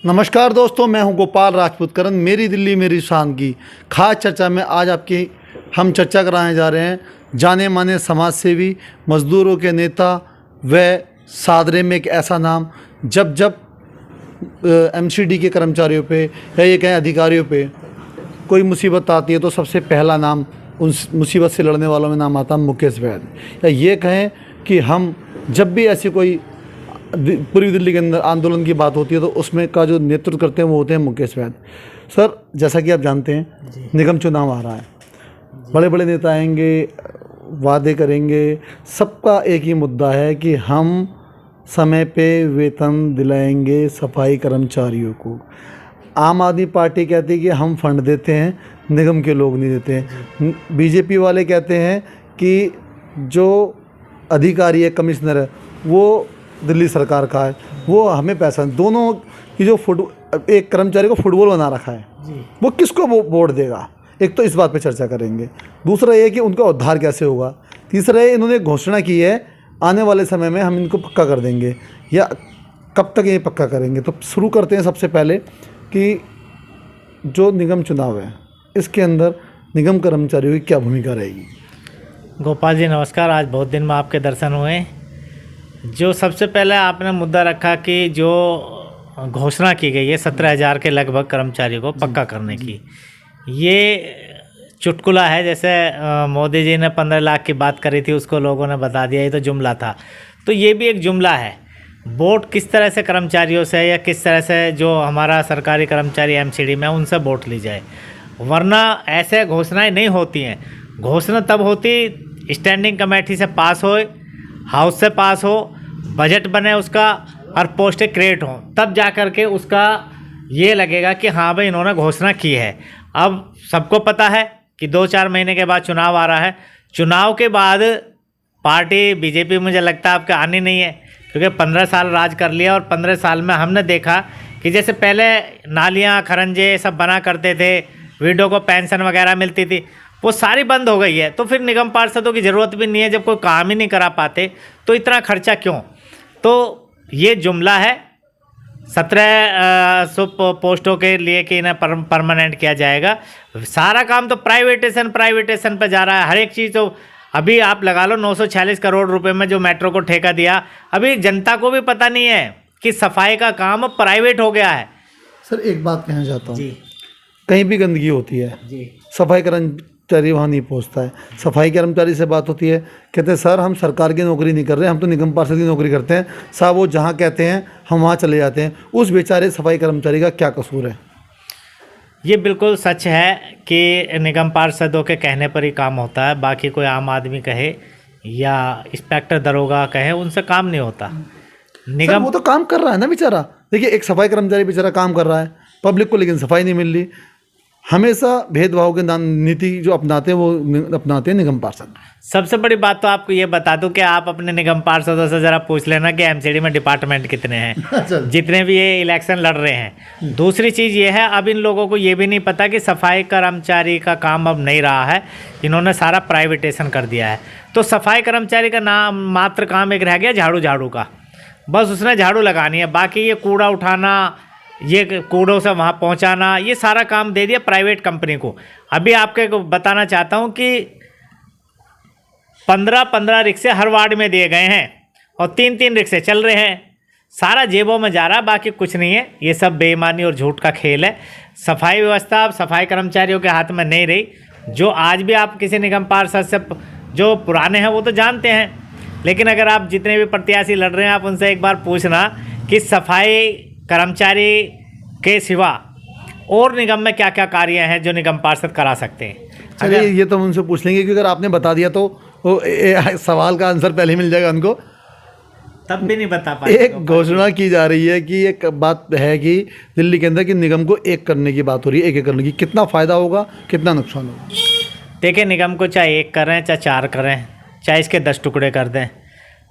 नमस्कार दोस्तों, मैं हूं गोपाल राजपूत करन। मेरी दिल्ली मेरी शान की खास चर्चा में आज हम चर्चा कराने जा रहे हैं जाने माने समाज सेवी, मजदूरों के नेता व सादरे में एक ऐसा नाम जब एमसीडी के कर्मचारियों पे या ये कहें अधिकारियों पे कोई मुसीबत आती है तो सबसे पहला नाम उन मुसीबत से लड़ने वालों में नाम आता है मुकेश वैद। या ये कहें कि हम जब भी ऐसी कोई पूर्वी दिल्ली के अंदर आंदोलन की बात होती है तो उसमें का जो नेतृत्व करते हैं वो होते हैं मुकेश वैद सर। जैसा कि आप जानते हैं निगम चुनाव आ रहा है, बड़े बड़े नेता आएंगे, वादे करेंगे, सबका एक ही मुद्दा है कि हम समय पे वेतन दिलाएंगे सफाई कर्मचारियों को। आम आदमी पार्टी कहती है कि हम फंड देते हैं, निगम के लोग नहीं देते हैं। बीजेपी वाले कहते हैं कि जो अधिकारी है, कमिश्नर है, वो दिल्ली सरकार का है, वो हमें पैसा। दोनों की जो एक कर्मचारी को फुटबॉल बना रखा है, वो किसको वोट देगा? एक तो इस बात पे चर्चा करेंगे। दूसरा ये कि उनका उद्धार कैसे होगा। तीसरा ये इन्होंने घोषणा की है आने वाले समय में हम इनको पक्का कर देंगे, या कब तक ये पक्का करेंगे। तो शुरू करते हैं सबसे पहले कि जो निगम चुनाव है इसके अंदर निगम कर्मचारियों की क्या भूमिका रहेगी। गोपाल जी नमस्कार, आज बहुत दिन में आपके दर्शन हुए। जो सबसे पहले आपने मुद्दा रखा कि जो घोषणा की गई है 17,000 के लगभग कर्मचारियों को पक्का करने की, ये चुटकुला है। जैसे मोदी जी ने 15 लाख की बात करी थी, उसको लोगों ने बता दिया ये तो जुमला था। तो ये भी एक जुमला है। वोट किस तरह से कर्मचारियों से या किस तरह से जो हमारा सरकारी कर्मचारी एमसीडी में उनसे वोट ली जाए, वरना ऐसे घोषणाएं नहीं होती हैं। घोषणा तब होती स्टैंडिंग कमेटी से पास हो, हाउस से पास हो, बजट बने उसका और पोस्टें क्रिएट हों, तब जा कर के उसका ये लगेगा कि हाँ भाई इन्होंने घोषणा की है। अब सबको पता है कि 2-4 महीने के बाद चुनाव आ रहा है। चुनाव के बाद पार्टी बीजेपी मुझे लगता है आपके आनी नहीं है, क्योंकि 15 साल राज कर लिया और 15 साल में हमने देखा कि जैसे पहले नालियाँ खरंजे सब बना करते थे, विडो को पेंशन वगैरह मिलती थी, वो सारी बंद हो गई है। तो फिर निगम पार्षदों की ज़रूरत भी नहीं है। जब कोई काम ही नहीं करा पाते तो इतना खर्चा क्यों? तो ये जुमला है 1700 पोस्टों के लिए कि इन्हें परमानेंट किया जाएगा। सारा काम तो प्राइवेटेशन पे जा रहा है। हर एक चीज़ तो अभी आप लगा लो 946 करोड़ रुपए में जो मेट्रो को ठेका दिया, अभी जनता को भी पता नहीं है कि सफाई का काम अब प्राइवेट हो गया है। सर एक बात कहना चाहता हूँ, जी, कहीं भी गंदगी होती है जी, सफाई कर्मचारी वहाँ नहीं पहुँचता है। सफाई कर्मचारी से बात होती है, कहते हैं सर हम सरकार की नौकरी नहीं कर रहे, हम तो निगम पार्षद की नौकरी करते हैं। साहब वो जहाँ कहते हैं हम वहाँ चले जाते हैं। उस बेचारे सफाई कर्मचारी का क्या कसूर है? ये बिल्कुल सच है कि निगम पार्षदों के कहने पर ही काम होता है। बाकी कोई आम आदमी कहे या इंस्पेक्टर दरोगा कहे, उनसे काम नहीं होता। निगम वो तो काम कर रहा है ना बेचारा। देखिए एक सफाई कर्मचारी बेचारा काम कर रहा है पब्लिक को, लेकिन सफाई नहीं मिल रही। हमेशा भेदभाव के नीति जो अपनाते हैं वो अपनाते हैं निगम पार्षद। सबसे बड़ी बात तो आपको ये बता दूं कि आप अपने निगम पार्षदों से ज़रा पूछ लेना कि एमसीडी में डिपार्टमेंट कितने हैं जितने भी ये इलेक्शन लड़ रहे हैं। दूसरी चीज़ ये है, अब इन लोगों को ये भी नहीं पता कि सफाई कर्मचारी का काम अब नहीं रहा है, इन्होंने सारा प्राइवेटेशन कर दिया है। तो सफाई कर्मचारी का नाम मात्र काम एक रह गया झाड़ू का, बस उसने झाड़ू लगानी है। बाकी ये कूड़ा उठाना, ये कूड़ों से वहाँ पहुँचाना, ये सारा काम दे दिया प्राइवेट कंपनी को। अभी आपको बताना चाहता हूँ कि 15 रिक्शे हर वार्ड में दिए गए हैं और 3 रिक्शे चल रहे हैं। सारा जेबों में जा रहा है, बाकी कुछ नहीं है। ये सब बेईमानी और झूठ का खेल है। सफाई व्यवस्था अब सफाई कर्मचारियों के हाथ में नहीं रही। जो आज भी आप किसी निगम पार्षद से जो पुराने हैं वो तो जानते हैं, लेकिन अगर आप जितने भी प्रत्याशी लड़ रहे हैं आप उनसे एक बार पूछना कि सफाई कर्मचारी के सिवा और निगम में क्या क्या कार्य हैं जो निगम पार्षद करा सकते हैं। चलिए ये तो हम उनसे पूछ लेंगे, क्योंकि अगर आपने बता दिया तो सवाल का आंसर पहले ही मिल जाएगा उनको। तब भी नहीं बता पाए। एक घोषणा की जा रही है कि एक बात है कि दिल्ली के अंदर कि निगम को एक करने की बात हो रही है। एक करने की कितना फ़ायदा होगा, कितना नुकसान होगा? देखिए निगम को चाहे 1 करें चाहे 4 करें, चाहे इसके 10 टुकड़े कर दें,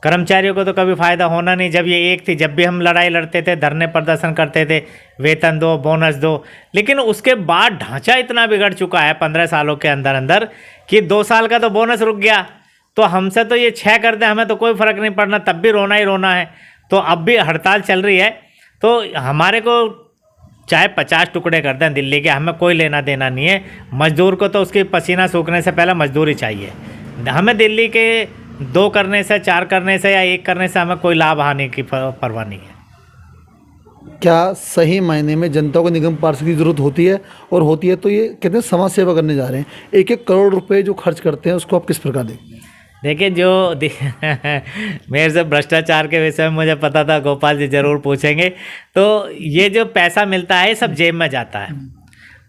कर्मचारियों को तो कभी फ़ायदा होना नहीं। जब ये एक थी, जब भी हम लड़ाई लड़ते थे, धरने प्रदर्शन करते थे, वेतन दो, बोनस दो, लेकिन उसके बाद ढांचा इतना बिगड़ चुका है 15 सालों के अंदर कि 2 साल का तो बोनस रुक गया। तो हमसे तो ये 6 कर दें, हमें तो कोई फ़र्क नहीं पड़ना, तब भी रोना ही रोना है। तो अब भी हड़ताल चल रही है। तो हमारे को चाहे 50 टुकड़े कर दें दिल्ली के, हमें कोई लेना देना नहीं है। मजदूर को तो उसकी पसीना सूखने से पहले मजदूरी चाहिए। हमें दिल्ली के 2 करने से, 4 करने से या 1 करने से हमें कोई लाभ हानि की परवाह नहीं है। क्या सही मायने में जनता को निगम पार्षद की ज़रूरत होती है, और होती है तो ये कहते हैं समाज सेवा करने जा रहे हैं, 1-1 करोड़ रुपए जो खर्च करते हैं उसको आप किस प्रकार देखते हैं? देखिए मेरे से भ्रष्टाचार के विषय में मुझे पता था, गोपाल जी जरूर पूछेंगे। तो ये जो पैसा मिलता है सब जेब में जाता है।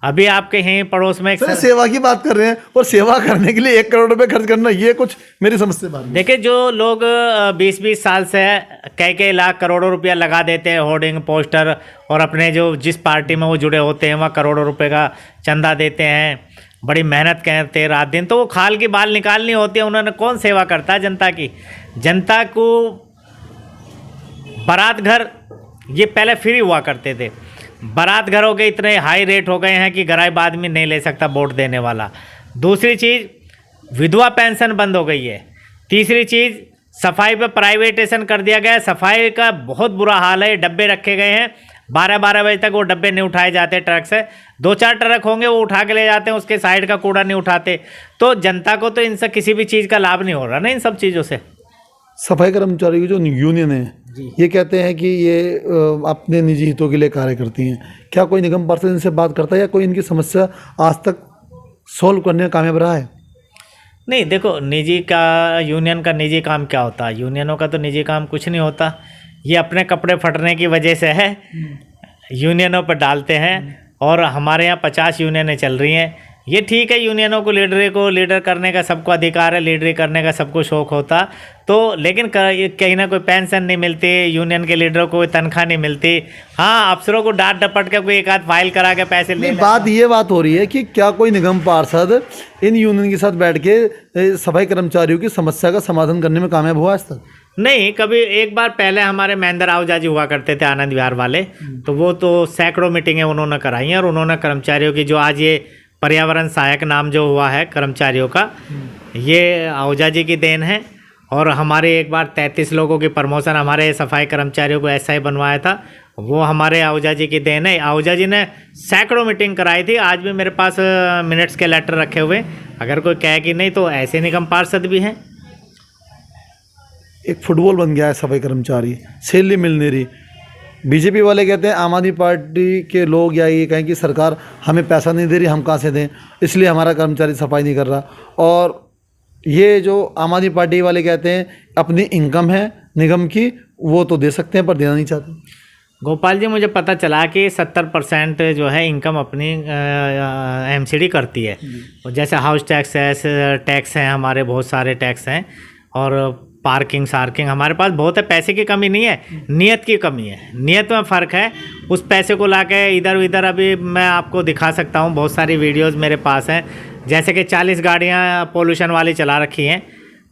अभी आपके यहीं पड़ोस में सर सेवा की बात कर रहे हैं, और सेवा करने के लिए 1 करोड़ रुपए खर्च करना, ये कुछ मेरी समझ से बात नहीं। देखिए जो लोग 20-20 साल से कई लाख करोड़ों रुपया लगा देते हैं होर्डिंग पोस्टर, और अपने जो जिस पार्टी में वो जुड़े होते हैं वहाँ करोड़ों रुपए का चंदा देते हैं, बड़ी मेहनत करते रात दिन, तो वो खाल की बाल निकालनी होती है। उन्होंने कौन सेवा करता है जनता की? जनता को बारात घर ये पहले फ्री हुआ करते थे, बारात घरों के इतने हाई रेट हो गए हैं कि गरीब आदमी नहीं ले सकता वोट देने वाला। दूसरी चीज़ विधवा पेंशन बंद हो गई है। तीसरी चीज़ सफाई पे प्राइवेटेशन कर दिया गया है। सफाई का बहुत बुरा हाल है। डब्बे रखे गए हैं, 12-12 बजे तक वो डब्बे नहीं उठाए जाते ट्रक से। 2-4 ट्रक होंगे वो उठा के ले जाते हैं, उसके साइड का कूड़ा नहीं उठाते। तो जनता को तो इनसे किसी भी चीज़ का लाभ नहीं हो रहा ना इन सब चीज़ों से। सफाई कर्मचारी की जो यूनियन है ये कहते हैं कि ये अपने निजी हितों के लिए कार्य करती हैं। क्या कोई निगम पार्षद इनसे बात करता है, या कोई इनकी समस्या आज तक सॉल्व करने में कामयाब रहा है? नहीं, देखो निजी का, यूनियन का निजी काम क्या होता है? यूनियनों का तो निजी काम कुछ नहीं होता। ये अपने कपड़े फटने की वजह से है, यूनियनों पर डालते हैं। और हमारे यहाँ 50 यूनियनें चल रही हैं। ये ठीक है, यूनियनों को लीडर करने का सबको अधिकार है, लीडरी करने का सबको शौक होता तो, लेकिन कहीं ना कोई पेंशन नहीं मिलती, यूनियन के लीडरों को कोई तनख्वाह नहीं मिलती। हाँ, अफसरों को डांट डपट के कोई 1 आध फाइल करा के पैसे ले। बात हो रही है कि क्या कोई निगम पार्षद इन यूनियन के साथ बैठ के सफाई कर्मचारियों की समस्या का समाधान करने में कामयाब हुआ आज तक? नहीं, कभी। एक बार पहले हमारे महेंद्र आहूजा जी हुआ करते थे आनंद विहार वाले, तो वो तो सैकड़ों मीटिंगें उन्होंने कराई हैं। और उन्होंने कर्मचारियों की, जो आज ये पर्यावरण सहायक नाम जो हुआ है कर्मचारियों का, ये आहूजा जी की देन है। और हमारे एक बार 33 लोगों की प्रमोशन हमारे सफाई कर्मचारियों को SI बनवाया था, वो हमारे आहूजा जी की देन है। आहूजा जी ने सैकड़ों मीटिंग कराई थी। आज भी मेरे पास मिनट्स के लेटर रखे हुए, अगर कोई कहे कि नहीं तो ऐसे निगम पार्षद भी हैं। एक फुटबॉल बन गया है सफाई कर्मचारी, सैलरी मिल नहीं रही। बीजेपी वाले कहते हैं आम आदमी पार्टी के लोग, या ये कहें कि सरकार हमें पैसा नहीं दे रही, हम कहाँ से दें, इसलिए हमारा कर्मचारी सफाई नहीं कर रहा। और ये जो आम आदमी पार्टी वाले कहते हैं अपनी इनकम है निगम की, वो तो दे सकते हैं पर देना नहीं चाहते। गोपाल जी, मुझे पता चला कि 70% जो है इनकम अपनी MCD करती है। और जैसे हाउस टैक्स है, टैक्स हैं, हमारे बहुत सारे टैक्स हैं, और पार्किंग हमारे पास बहुत है। पैसे की कमी नहीं है, नियत की कमी है। नियत में फ़र्क है। उस पैसे को लाके इधर उधर, अभी मैं आपको दिखा सकता हूँ, बहुत सारी वीडियोस मेरे पास हैं। जैसे कि 40 गाड़ियाँ पोल्यूशन वाली चला रखी हैं,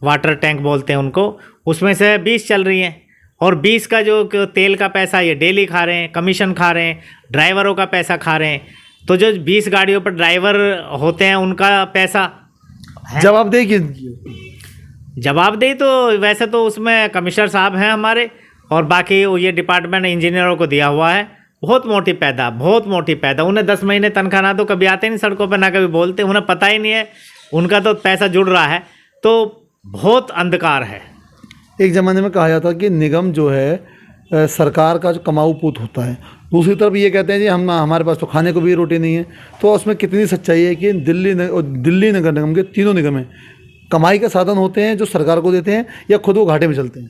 वाटर टैंक बोलते हैं उनको, उसमें से 20 चल रही हैं। और 20 का जो तेल का पैसा ये डेली खा रहे हैं, कमीशन खा रहे हैं, ड्राइवरों का पैसा खा रहे हैं। तो जो 20 गाड़ियों पर ड्राइवर होते हैं उनका पैसा जवाबदेही तो वैसे तो उसमें कमिश्नर साहब हैं हमारे, और बाकी ये डिपार्टमेंट इंजीनियरों को दिया हुआ है। बहुत मोटी पैदा। उन्हें 10 महीने तनख्वाह ना तो कभी आते नहीं सड़कों पर, ना कभी बोलते, उन्हें पता ही नहीं है। उनका तो पैसा जुड़ रहा है, तो बहुत अंधकार है। एक ज़माने में कहा जाता कि निगम जो है सरकार का जो कमाऊ पूत होता है। दूसरी तरफ ये कहते हैं जी हमारे पास तो खाने को भी रोटी नहीं है। तो उसमें कितनी सच्चाई है कि दिल्ली नगर निगम के तीनों निगम हैं, कमाई के साधन होते हैं जो सरकार को देते हैं, या खुद वो घाटे में चलते हैं?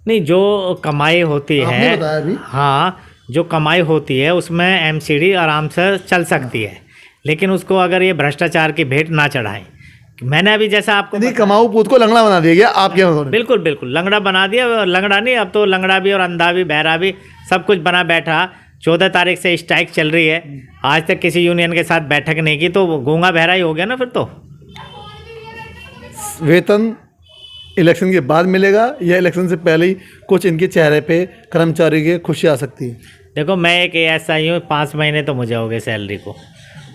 नहीं, जो कमाई होती है, बताया अभी। हाँ, जो कमाई होती है उसमें MCD आराम से चल सकती है, लेकिन उसको अगर ये भ्रष्टाचार की भेंट ना चढ़ाएं। मैंने अभी जैसा आपको नहीं, कमाऊ पूत को लंगड़ा बना दिया गया आपके यहाँ? बिल्कुल लंगड़ा बना दिया। लंगड़ा नहीं, अब तो लंगड़ा भी और अंधा भी, बहरा भी, सब कुछ बना बैठा। 14 तारीख से स्ट्राइक चल रही है, आज तक किसी यूनियन के साथ बैठक नहीं की, तो गूंगा बहरा ही हो गया ना फिर तो। वेतन इलेक्शन के बाद मिलेगा, या इलेक्शन से पहले ही कुछ इनके चेहरे पे कर्मचारी की खुशी आ सकती है? देखो, मैं एक ASI हूँ, 5 महीने तो मुझे हो गए सैलरी को,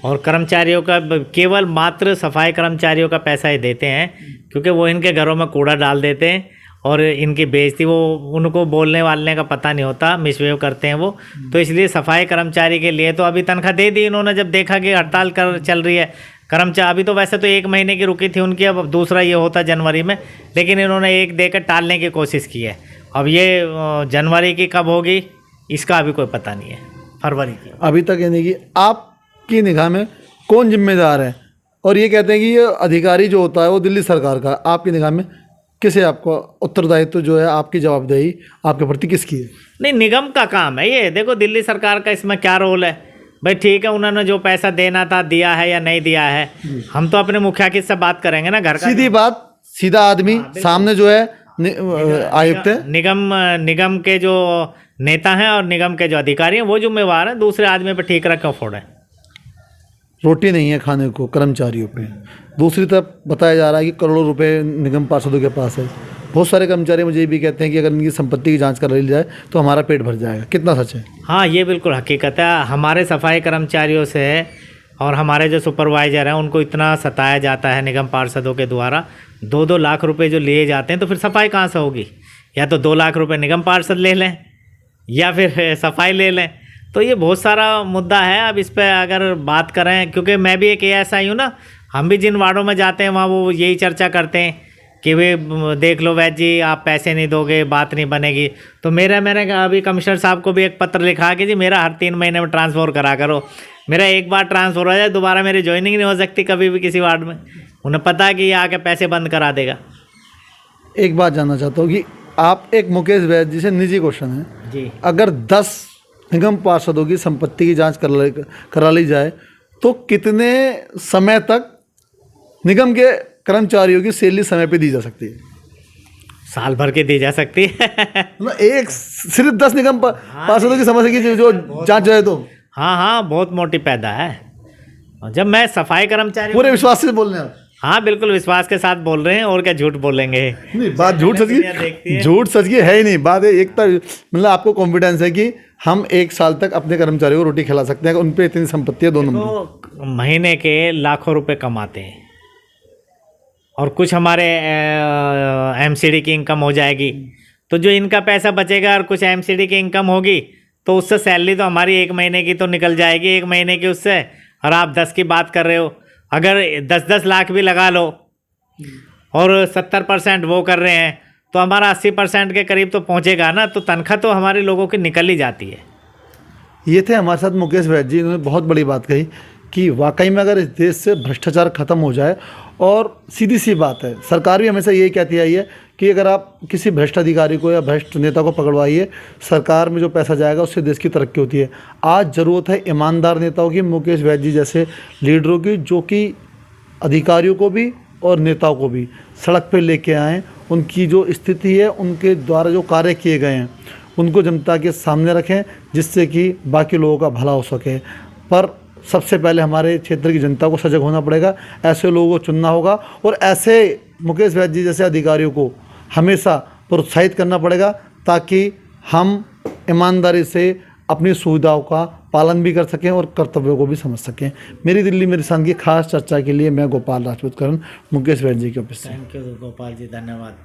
और कर्मचारियों का केवल मात्र सफाई कर्मचारियों का पैसा ही देते हैं, क्योंकि वो इनके घरों में कूड़ा डाल देते हैं और इनकी बेइज्जती, वो उनको बोलने वालने का पता नहीं होता, मिसबिहेव करते हैं वो। तो इसलिए सफाई कर्मचारी के लिए तो अभी तनख्वाह दे दी इन्होंने, जब देखा कि हड़ताल चल रही है कर्मचारी। अभी तो वैसे तो 1 महीने की रुकी थी उनकी, अब दूसरा ये होता जनवरी में, लेकिन इन्होंने एक देकर टालने की कोशिश की है। अब ये जनवरी की कब होगी इसका अभी कोई पता नहीं है, फरवरी की। अभी तक यानी कि आपकी निगाह में कौन जिम्मेदार है? और ये कहते हैं कि ये अधिकारी जो होता है वो दिल्ली सरकार का, आपकी निगाह में किसे आपको उत्तरदायित्व जो है, आपकी जवाबदेही आपके प्रति किसकी है? नहीं, निगम का काम है ये। देखो दिल्ली सरकार का इसमें क्या रोल है भाई? ठीक है, उन्होंने जो पैसा देना था दिया है या नहीं दिया है, हम तो अपने मुखिया की से बात करेंगे ना, घर का सीधी बात, सीधा आदमी सामने जो है आयुक्त है, निगम के जो नेता हैं और निगम के जो अधिकारी हैं वो जिम्मेवार हैं, दूसरे आदमी पे ठीक रख क्यों फोड़े? रोटी नहीं है खाने को कर्मचारियों पे। दूसरी तरफ बताया जा रहा है कि करोड़ों रुपए निगम पार्षदों के पास है। बहुत सारे कर्मचारी मुझे ये भी कहते हैं कि अगर इनकी संपत्ति की जांच कर ली जाए तो हमारा पेट भर जाएगा। कितना सच है? हाँ, ये बिल्कुल हकीकत है। हमारे सफाई कर्मचारियों से और हमारे जो सुपरवाइज़र हैं उनको इतना सताया जाता है निगम पार्षदों के द्वारा। 2-2 लाख रुपए जो लिए जाते हैं, तो फिर सफाई कहाँ से होगी? या तो 2 लाख रुपए निगम पार्षद ले लें या फिर सफाई ले लें। तो ये बहुत सारा मुद्दा है। अब इस पर अगर बात करें, क्योंकि मैं भी एक ASI हूँ ना, हम भी जिन वार्डों में जाते हैं वहाँ वो यही चर्चा करते हैं कि वे देख लो वैद्य जी, आप पैसे नहीं दोगे बात नहीं बनेगी। तो मैंने अभी कमिश्नर साहब को भी एक पत्र लिखा कि जी मेरा हर 3 महीने में ट्रांसफ़र करा करो। मेरा एक बार ट्रांसफ़र हो जाए दोबारा मेरी ज्वाइनिंग नहीं हो सकती कभी भी किसी वार्ड में। उन्हें पता है कि ये आके पैसे बंद करा देगा। एक बात जानना चाहता हूँ कि आप एक मुकेश वैद्य जी से निजी क्वेश्चन है जी, अगर 10 निगम पार्षदों की संपत्ति की जांच करा ली जाए तो कितने समय तक निगम के कर्मचारियों की सैलरी समय पे दी जा सकती है? साल भर की दी जा सकती है। मतलब एक सिर्फ 10 निगम पार्षदों की समस्या की जो जांच जाए तो? हाँ, बहुत मोटी पैदा है। जब मैं सफाई कर्मचारी पूरे विश्वास से बोल रहे हैं आप? हाँ, बिल्कुल विश्वास के साथ बोल रहे हैं, और क्या झूठ बोलेंगे? नहीं, बात झूठ सच की, झूठ सच की है ही नहीं। बात है एक मतलब आपको कॉन्फिडेंस है कि हम 1 साल तक अपने कर्मचारियों को रोटी खिला सकते हैं, उन पे इतनी संपत्ति है। 2 नंबर तो महीने के लाखों रुपए कमाते हैं, और कुछ हमारे MCD की इनकम हो जाएगी, तो जो इनका पैसा बचेगा और कुछ MCD की इनकम होगी, तो उससे सैलरी तो हमारी 1 महीने की तो निकल जाएगी, 1 महीने की उससे। और आप 10 की बात कर रहे हो, अगर 10-10 लाख भी लगा लो और 70% वो कर रहे हैं, तो हमारा 80% के करीब तो पहुंचेगा ना। तो तनख्वाह तो हमारे लोगों की निकल ही जाती है। ये थे हमारे साथ मुकेश वैद्य जी। इन्होंने बहुत बड़ी बात कही कि वाकई में अगर इस देश से भ्रष्टाचार खत्म हो जाए, और सीधी सी बात है, सरकार भी हमेशा यही कहती आई है कि अगर आप किसी भ्रष्ट अधिकारी को या भ्रष्ट नेता को पकड़वाइए, सरकार में जो पैसा जाएगा उससे देश की तरक्की होती है। आज ज़रूरत है ईमानदार नेताओं की, मुकेश वैद्य जी जैसे लीडरों की, जो कि अधिकारियों को भी और नेताओं को भी सड़क पर लेके आएँ। उनकी जो स्थिति है, उनके द्वारा जो कार्य किए गए हैं, उनको जनता के सामने रखें, जिससे कि बाकी लोगों का भला हो सके। पर सबसे पहले हमारे क्षेत्र की जनता को सजग होना पड़ेगा, ऐसे लोगों को चुनना होगा, और ऐसे मुकेश वैद्य जी जैसे अधिकारियों को हमेशा प्रोत्साहित करना पड़ेगा, ताकि हम ईमानदारी से अपनी सुविधाओं का पालन भी कर सकें और कर्तव्यों को भी समझ सकें। मेरी दिल्ली मेरी शान की खास चर्चा के लिए मैं गोपाल राजपूत करण, मुकेश वैद्य जी के ऑफिस से। थैंक यू गोपाल जी, धन्यवाद।